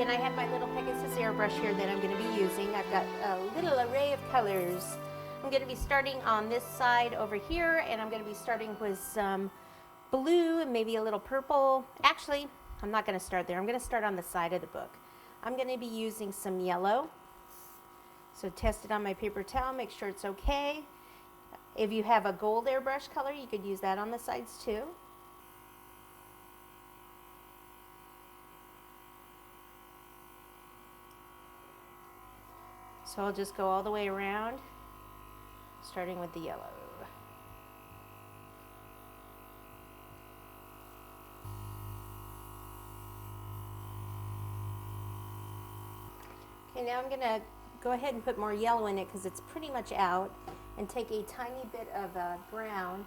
and I have my little Pegasus airbrush here that I'm going to be using. I've got a little array of colors. I'm going to be starting on this side over here, and I'm going to be starting with some blue and maybe a little purple. Actually, I'm not going to start there. I'm going to start on the side of the book. I'm going to be using some yellow. So test it on my paper towel, make sure it's okay. If you have a gold airbrush color, you could use that on the sides too. So I'll just go all the way around, starting with the yellow. Okay, now I'm going to go ahead and put more yellow in it because it's pretty much out, and take a tiny bit of brown.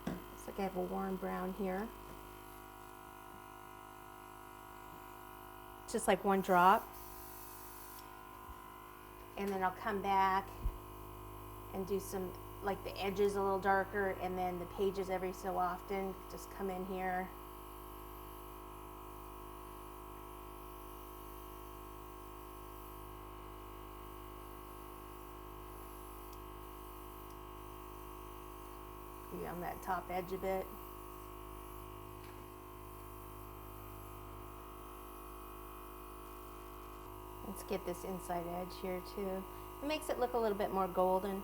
Looks like I have a warm brown here. Just like one drop. And then I'll come back and do some, like the edges a little darker, and then the pages every so often. Just come in here. Be on that top edge a bit. Let's get this inside edge here too. It makes it look a little bit more golden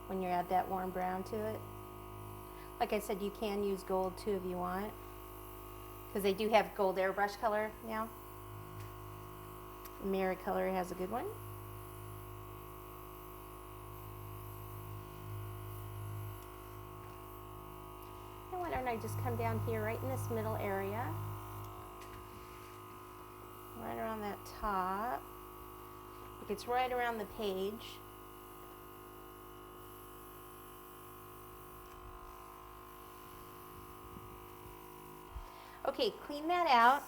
when you add that warm brown to it. Like I said, you can use gold too if you want, because they do have gold airbrush color now. Mirror color has a good one. And why don't I just come down here right in this middle area, right around that top. It's right around the page. Okay, clean that out.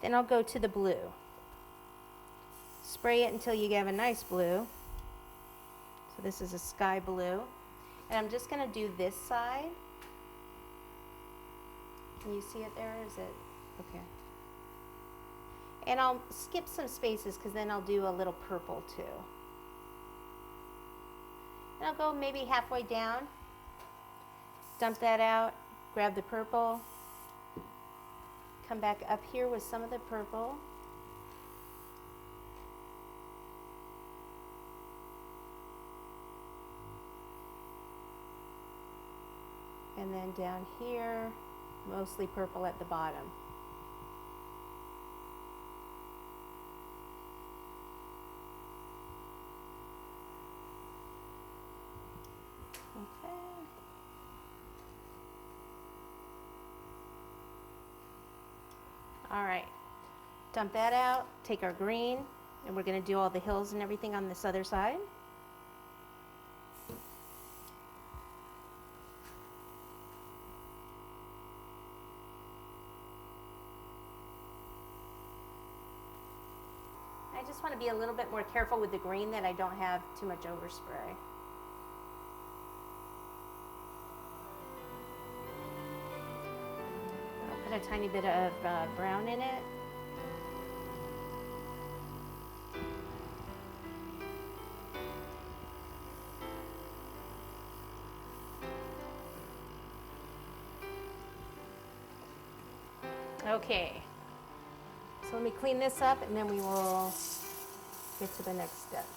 Then I'll go to the blue. Spray it until you have a nice blue. So this is a sky blue. And I'm just going to do this side. Can you see it there? Is it? Okay. And I'll skip some spaces because then I'll do a little purple too. And I'll go maybe halfway down, dump that out, grab the purple, come back up here with some of the purple. And then down here, mostly purple at the bottom. Okay. All right, dump that out, take our green, and we're going to do all the hills and everything on this other side. I just want to be a little bit more careful with the green that I don't have too much overspray. A tiny bit of brown in it. Okay, so let me clean this up and then we will get to the next step.